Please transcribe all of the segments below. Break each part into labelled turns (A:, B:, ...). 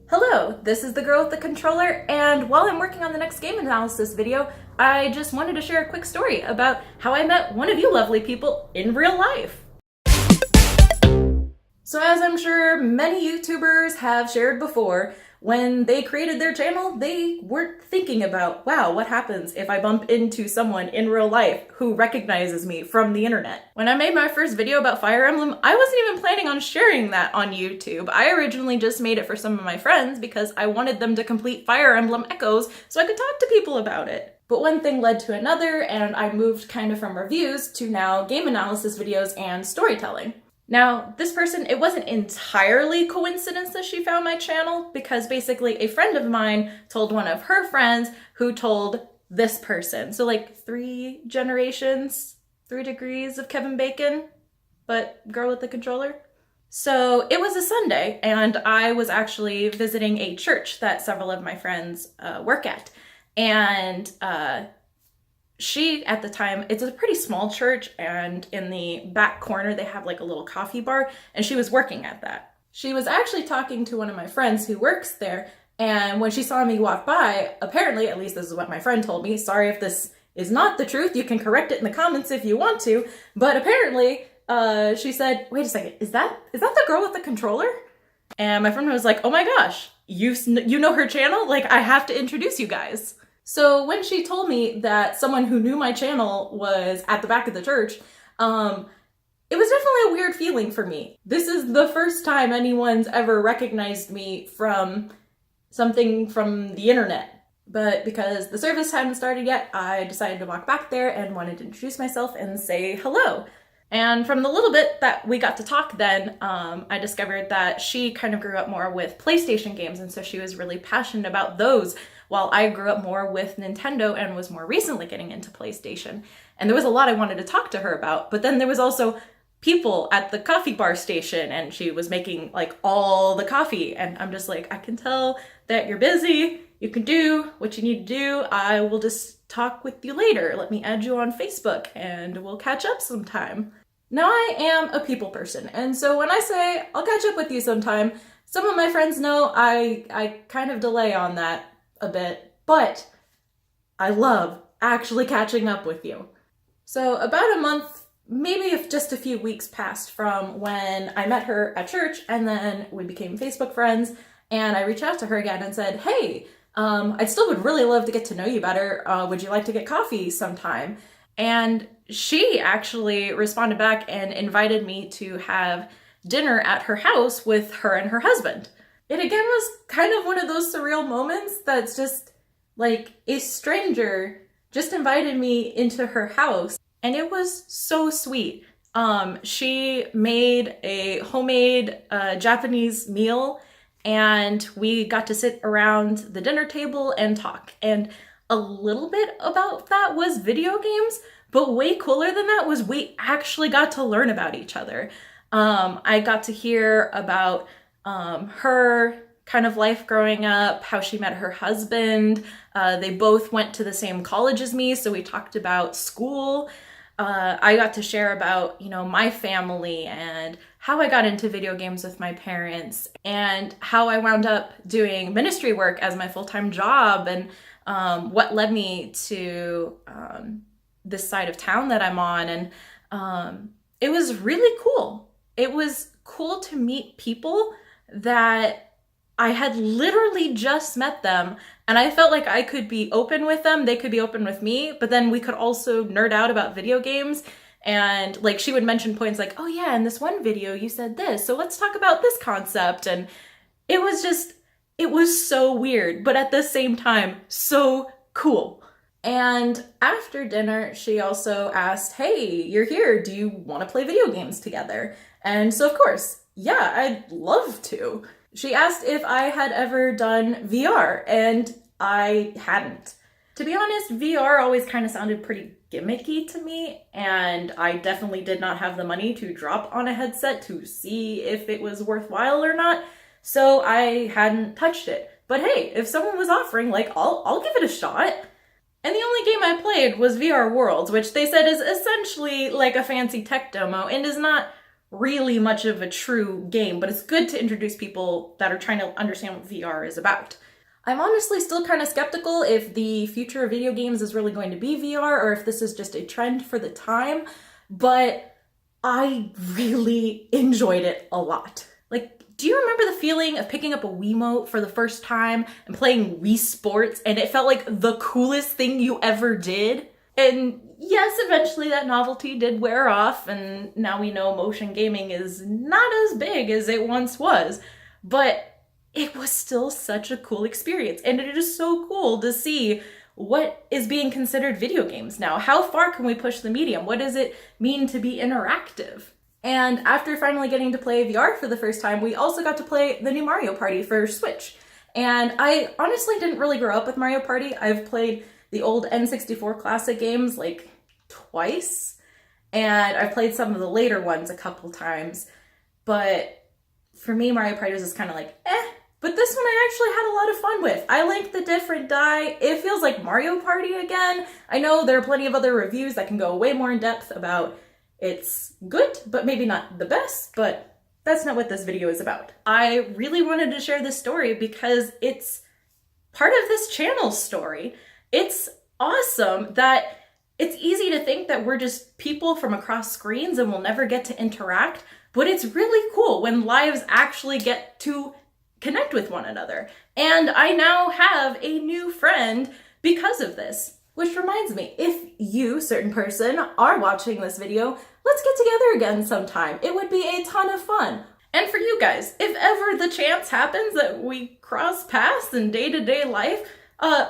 A: Hello, this is the girl with the controller, and while I'm working on the next game analysis video, I just wanted to share a quick story about how I met one of you lovely people in real life. So as I'm sure many YouTubers have shared before, when they created their channel, they weren't thinking about, wow, what happens if I bump into someone in real life who recognizes me from the internet? When I made my first video about Fire Emblem, I wasn't even planning on sharing that on YouTube. I originally just made it for some of my friends because I wanted them to complete Fire Emblem Echoes so I could talk to people about it. But one thing led to another, and I moved kind of from reviews to now game analysis videos and storytelling. Now, this person, it wasn't entirely coincidence that she found my channel, because basically a friend of mine told one of her friends who told this person. So like 3 generations, 3 degrees of Kevin Bacon, but girl with the controller. So it was a Sunday, and I was actually visiting a church that several of my friends work at. And she, at the time, it's a pretty small church, and in the back corner they have like a little coffee bar, and she was working at that. She was actually talking to one of my friends who works there, and when she saw me walk by, apparently, at least this is what my friend told me, sorry if this is not the truth, you can correct it in the comments if you want to, but apparently she said, wait a second, is that the girl with the controller? And my friend was like, oh my gosh, you know her channel? Like, I have to introduce you guys. So when she told me that someone who knew my channel was at the back of the church, it was definitely a weird feeling for me. This is the first time anyone's ever recognized me from something from the internet. But because the service hadn't started yet, I decided to walk back there and wanted to introduce myself and say hello. And from the little bit that we got to talk then, I discovered that she kind of grew up more with PlayStation games, and so she was really passionate about those, while I grew up more with Nintendo and was more recently getting into PlayStation. And there was a lot I wanted to talk to her about, but then there was also people at the coffee bar station, and she was making like all the coffee, and I'm just like, I can tell that you're busy, you can do what you need to do, I will just talk with you later. Let me add you on Facebook and we'll catch up sometime. Now, I am a people person, and so when I say I'll catch up with you sometime, some of my friends know I kind of delay on that a bit, but I love actually catching up with you. So about a month, maybe if just a few weeks passed from when I met her at church, and then we became Facebook friends, and I reached out to her again and said, hey, I still would really love to get to know you better. Would you like to get coffee sometime? And she actually responded back and invited me to have dinner at her house with her and her husband. It again was kind of one of those surreal moments that's just like a stranger just invited me into her house, and it was so sweet. She made a homemade Japanese meal, and we got to sit around the dinner table and talk. And a little bit about that was video games, but way cooler than that was we actually got to learn about each other. I got to hear about her kind of life growing up, how she met her husband. They both went to the same college as me, so we talked about school. I got to share about, my family and how I got into video games with my parents, and how I wound up doing ministry work as my full-time job, and what led me to this side of town that I'm on. And it was really cool. It was cool to meet people that I had literally just met them, and I felt like I could be open with them, they could be open with me, but then we could also nerd out about video games. And like, she would mention points like, oh yeah, in this one video you said this, so let's talk about this concept. And it was so weird, but at the same time, so cool. And after dinner, she also asked, hey, you're here, do you want to play video games together? And so of course, yeah, I'd love to. She asked if I had ever done VR, and I hadn't. To be honest, VR always kind of sounded pretty gimmicky to me, and I definitely did not have the money to drop on a headset to see if it was worthwhile or not, so I hadn't touched it. But hey, if someone was offering, like, I'll give it a shot. And the only game I played was VR Worlds, which they said is essentially like a fancy tech demo and is not really much of a true game, but it's good to introduce people that are trying to understand what VR is about. I'm honestly still kind of skeptical if the future of video games is really going to be VR or if this is just a trend for the time, but I really enjoyed it a lot. Like, do you remember the feeling of picking up a Wiimote for the first time and playing Wii Sports and it felt like the coolest thing you ever did? And yes, eventually that novelty did wear off, and now we know motion gaming is not as big as it once was, but it was still such a cool experience, and it is so cool to see what is being considered video games now. How far can we push the medium? What does it mean to be interactive? And after finally getting to play VR for the first time, we also got to play the new Mario Party for Switch. And I honestly didn't really grow up with Mario Party. I've played the old N64 classic games like twice, and I've played some of the later ones a couple times, but for me, Mario Party was just kind of like, eh. But this one I actually had a lot of fun with. I like the different dye. It feels like Mario Party again. I know there are plenty of other reviews that can go way more in depth about it's good, but maybe not the best, but that's not what this video is about. I really wanted to share this story because it's part of this channel's story. It's awesome that it's easy to think that we're just people from across screens and we'll never get to interact, but it's really cool when lives actually get to connect with one another. And I now have a new friend because of this. Which reminds me, if you, certain person, are watching this video, let's get together again sometime. It would be a ton of fun. And for you guys, if ever the chance happens that we cross paths in day-to-day life,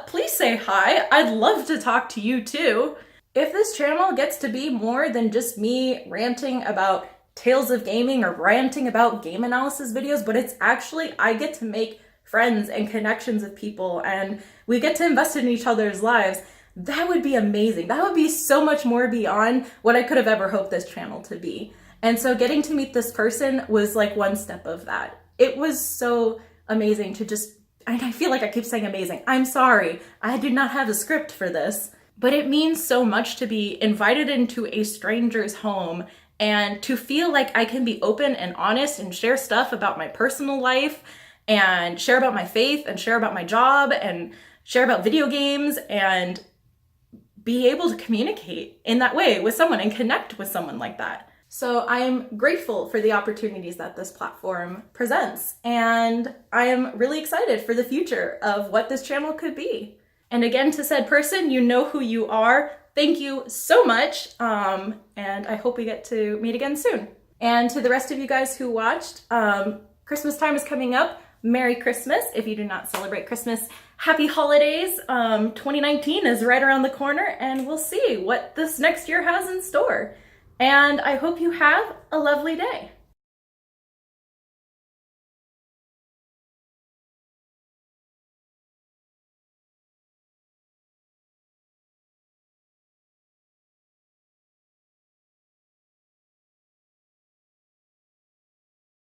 A: please say hi. I'd love to talk to you too. If this channel gets to be more than just me ranting about tales of gaming or ranting about game analysis videos, but it's actually, I get to make friends and connections with people and we get to invest in each other's lives, that would be amazing. That would be so much more beyond what I could have ever hoped this channel to be. And so getting to meet this person was like one step of that. It was so amazing to just, and I feel like I keep saying amazing. I'm sorry, I did not have a script for this, but it means so much to be invited into a stranger's home and to feel like I can be open and honest and share stuff about my personal life and share about my faith and share about my job and share about video games and be able to communicate in that way with someone and connect with someone like that. So I am grateful for the opportunities that this platform presents, and I am really excited for the future of what this channel could be. And again, to said person, you know who you are. Thank you so much, and I hope we get to meet again soon. And to the rest of you guys who watched, Christmas time is coming up. Merry Christmas. If you do not celebrate Christmas, happy holidays. 2019 is right around the corner, and we'll see what this next year has in store. And I hope you have a lovely day.